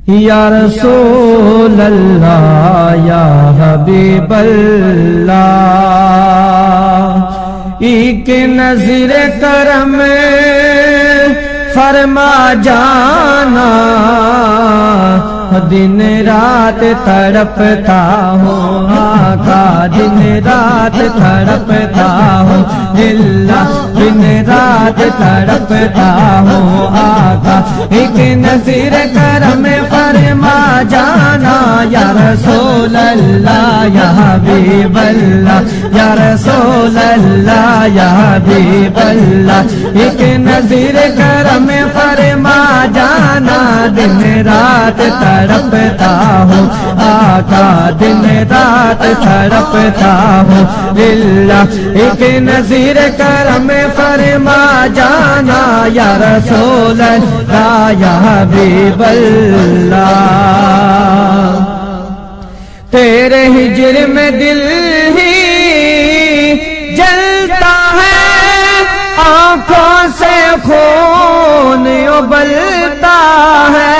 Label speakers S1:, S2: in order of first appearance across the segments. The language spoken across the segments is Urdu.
S1: یا رسول اللہ یا حبیب اللہ، ایک نظر کرم فرما جانا، دن رات تڑپتا ہوں آقا، دن رات تڑپتا ہوں اللہ، دن رات تڑپتا ہوں آقا، ایک نظر کرم فرما جانا، یا رسول اللہ یا حبیب اللہ، یا رسول اللہ یا حبیب اللہ، ایک نظر کرم فرما جانا، دن رات تڑپتا ہوں آقا، دن رات تڑپتا ہوں اللہ، ایک نظر کرم فرما جانا، یا رسول اللہ یا حبیب اللہ، تیرے ہجر میں دل ہی جلتا ہے، آنکھوں سے خون ابلتا ہے،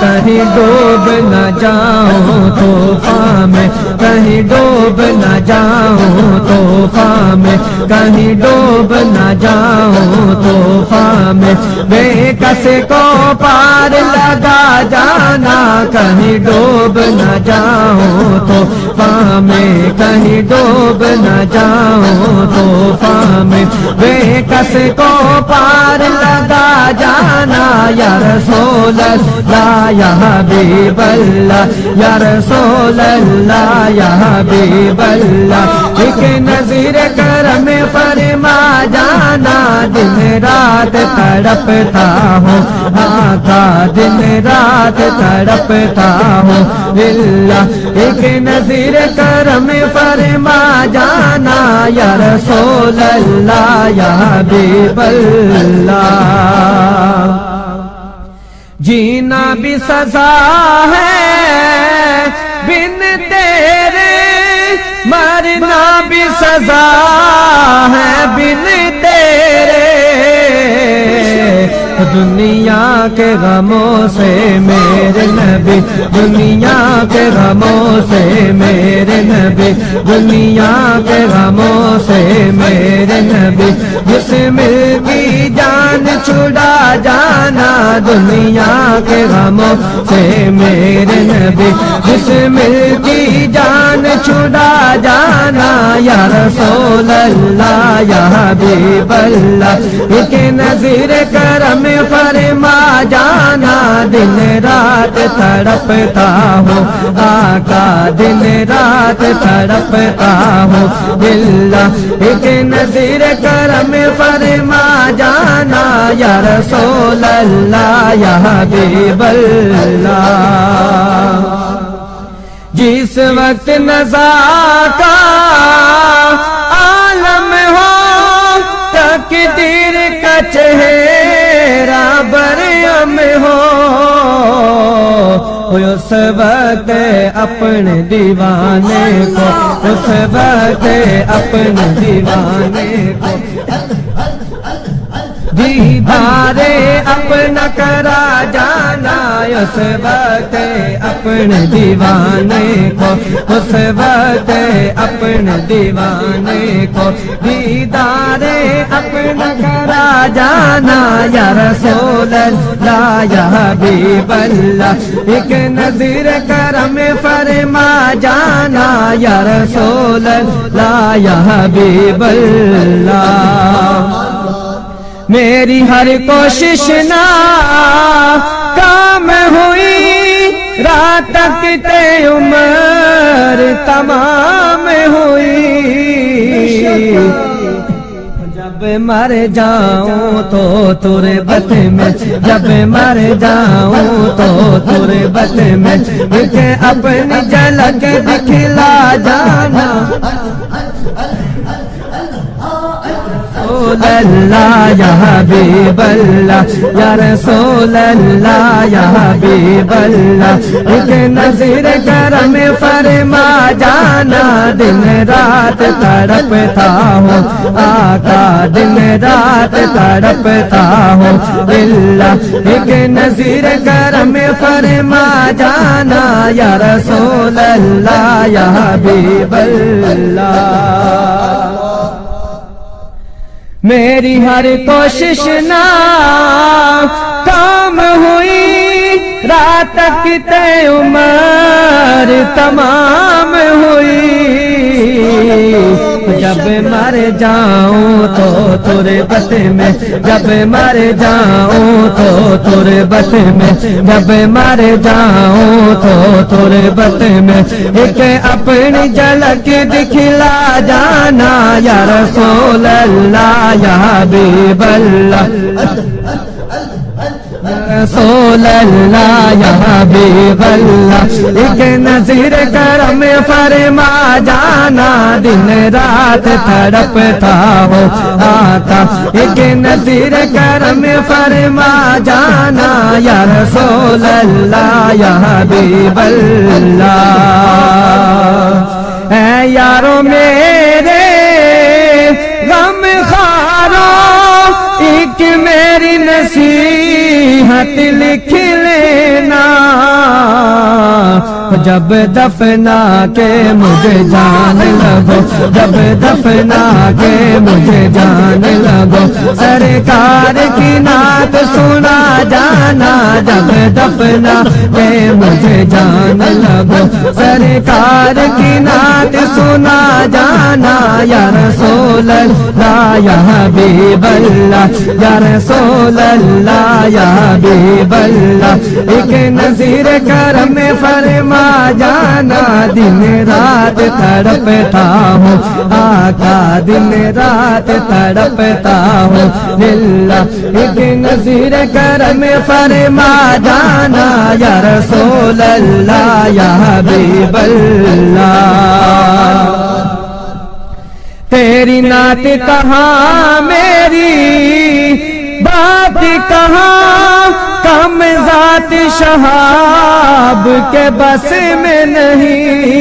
S1: کہیں ڈوب نہ جاؤں طوفان میں، کہیں ڈوب نہ جاؤں طوفان میں، کہیں ڈوب نہ جاؤں طوفان میں، بے کس کو پار لگا جانا، کہیں ڈوب نہ جاؤں طوفان میں، کہیں ڈوب نہ جاؤں طوفان میں، بے کس کو پار لگا جانا، یا رسول اللہ یا حبیب اللہ، یا رسول اللہ یا حبیب اللہ، ایک نظر کرم فرما جانا، دن رات تڑپتا ہوں آقا، دن رات تڑپتا ہوں اللہ، ایک نظر کرم فرما جانا، یا رسول اللہ یا حبیب اللہ، جینا بھی سزا ہے بن تیرے، مرنا بھی سزا ہے بن تیرے، دنیا کے غموں سے میرے نبی، دنیا کے غموں سے میرے نبی، دنیا کے غموں سے میرے نبی، جسم کی جان چھڑا جانا، دنیا کے غموں سے میرے نبی، جسم کی جان چھڑا جانا، یا رسول اللہ یا حبیب اللہ، ایک نظر کرم فرما جانا، دن رات تڑپتا ہوں آقا، دن رات تڑپتا ہوں اللہ، ایک نظر کرم فرما جانا، یا رسول اللہ یا حبیب اللہ، جس وقت نزا کا عالم ہو، تقدیر کا چہرہ برہم ہو، اس وقت اپنے دیوانے کو، اس وقت اپنے دیوانے کو دیدار اپنا کرا جانا، اس وقت اپنے دیوانے کو، اس وقت اپنے دیوانے کو دیدار اپنا کرا جانا، یا رسول اللہ یا حبیب اللہ، ایک نظر کرم فرما جانا، یا رسول اللہ یا حبیب اللہ، میری ہر کوشش ناکام ہوئی، رات تک تے عمر تمام ہوئی، جب مر جاؤں تو تربت میں، جب مر جاؤں تو تربت میں، ایک اپنی جھلک دکھلا جانا، رسول اللہ یا حبیب اللہ یا رسول اللہ یا حبیب اللہ ایک نظر کرم فرما جانا دن رات تڑپتا ہوں آقا دن رات تڑپتا ہوں اللہ ایک نظر کرم فرما جانا یا رسول اللہ یا حبیب اللہ میری ہر کوشش نہ کام ہوئی رات تک تے عمر تمام ہوئی جب مر جاؤں تو تربت میں جب مر جاؤں تو تربت میں جب مر جاؤں تو تربت میں ایک اپنی جھلک دکھلا جانا یا رسول اللہ یا حبیب اللہ رسول اللہ یا حبیب اللہ ایک نظر کرم فرما جانا دن رات تڑپتا ہو آقا ایک نظر کرم فرما جانا یا رسول اللہ یا حبیب اللہ اے یارو میرے غم خارو ایک میری نصیحت لکھ لینا جب دفنا کے مجھے جان لگو جب دفنا کے مجھے جان لگو سرکار کی نعت سنا جانا جب دفنا کے مجھے جان لگو سرکار کی نعت سنا جانا یا رسول اللہ یا حبیب اللہ یا رسول اللہ یا حبیب اللہ ایک نظر کرم فرما جانا دن رات تڑپتا ہوں آقا دن رات تڑپتا ہوں للہ ایک نظر کرم فرما جانا یا رسول اللہ یا حبیب اللہ تیری نعت کہاں میری بات کہاں کم ذات شہاب کے بس میں نہیں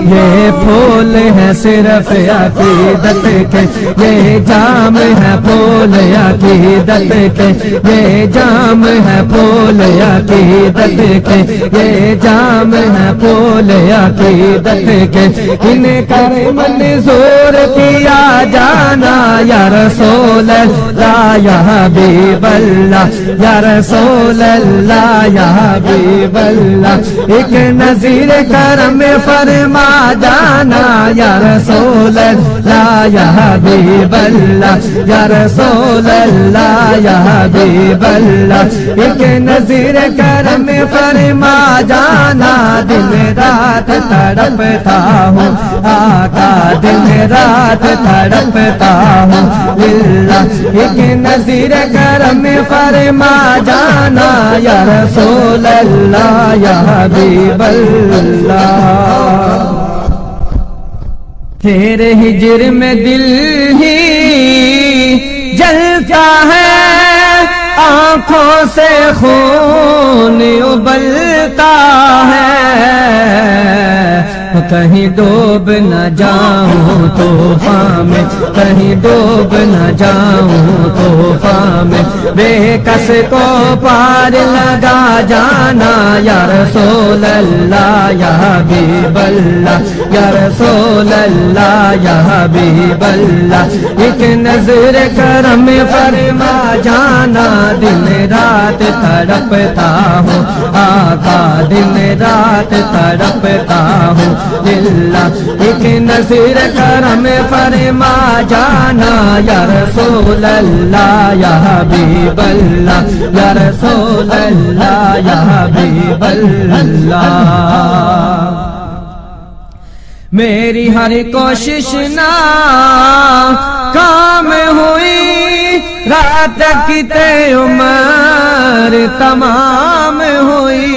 S1: یہ پھول ہے صرف عقیدت کے یہ جام ہے پھول عقیدت کے یہ جام ہے پھول عقیدت کے یہ جام ہے پھول عقیدت کے ان کر منظور کیا جانا یا رسول اللہ یا حبیب اللہ یا رسول اللہ یا حبیب اللہ ایک نظر کرم فرما جانا یا رسول اللہ یا حبیب اللہ یا رسول اللہ یا حبیب اللہ ایک نظر کرم فرما جانا دن رات تڑپتا ہوں آقا دن رات تڑپتا ہوں للہ ایک نظر کرم فرما جانا یا رسول اللہ یا حبیب اللہ تیرے ہجر میں دل ہی جلتا ہے آنکھوں سے خون ابلتا ہے کہیں ڈوب نہ جاؤں طوفان میں کہیں ڈوب نہ جاؤں طوفان میں بے کس کو پار لگا جانا یا رسول اللہ یا حبیب اللہ یا رسول اللہ یا حبیب اللہ ایک نظر کرم فرما جانا دن رات تڑپتا ہوں آقا دن رات تڑپتا ہوں للہ ایک نظر کرم فرما جانا یا رسول اللہ یا حبیب اللہ یا رسول اللہ یا حبیب اللہ میری ہر کوشش نہ کام ہوئی رات کی تے عمر تمام ہوئی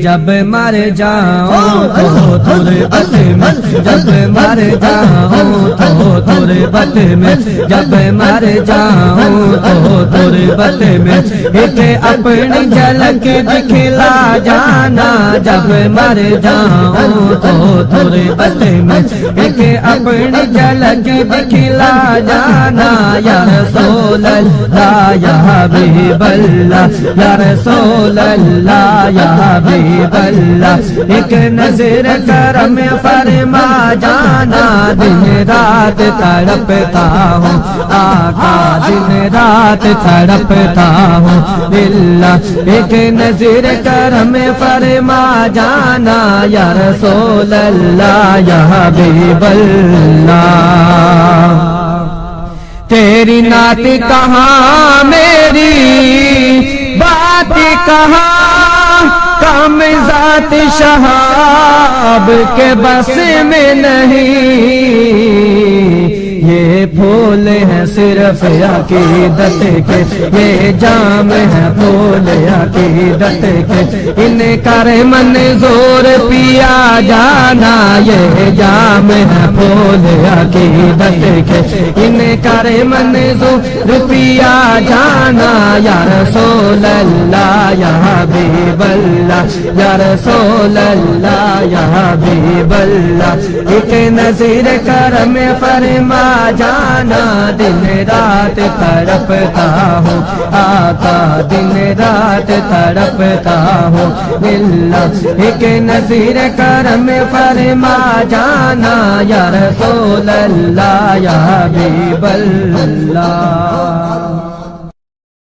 S1: جب مر جاؤں تو تربت میں، جب مر جاؤں تو تربت میں، جب مر جاؤں تو تربت میں، ایک اپنی جھلک دکھلا جانا جب مر جاؤں تو تربت میں، ایک اپنی جھلک دکھلا جانا یا رسول اللہ یا حبیب اللہ، یا رسول اللہ یا حبیب اللہ، ایک نظر کرم فرما جانا، دن رات تڑپتا ہوں آقا، دن رات تڑپتا ہوں للہ، ایک نظر کرم فرما جانا یا رسول اللہ یا حبیب اللہ۔ تیری نعت کہاں میری بات کہاں، کام ذات شہاب کے بس میں نہیں، یہ پھول ہے صرف عقیدت کے، یہ جام ہے پھول عقیدت کے، ان کر منظور پیا جانا، یہ جام ہے پھول عقیدت کے، ان کر منظور پیا جانا یا رسول اللہ یا حبیب اللہ، یا رسول اللہ یا حبیب اللہ، ایک نظر کرم فرما جانا، دن رات تڑپتا ہوں آقا، دن رات تڑپتا ہوں للہ، ایک نظر کرم فرما جانا یا رسول اللہ یا حبیب اللہ۔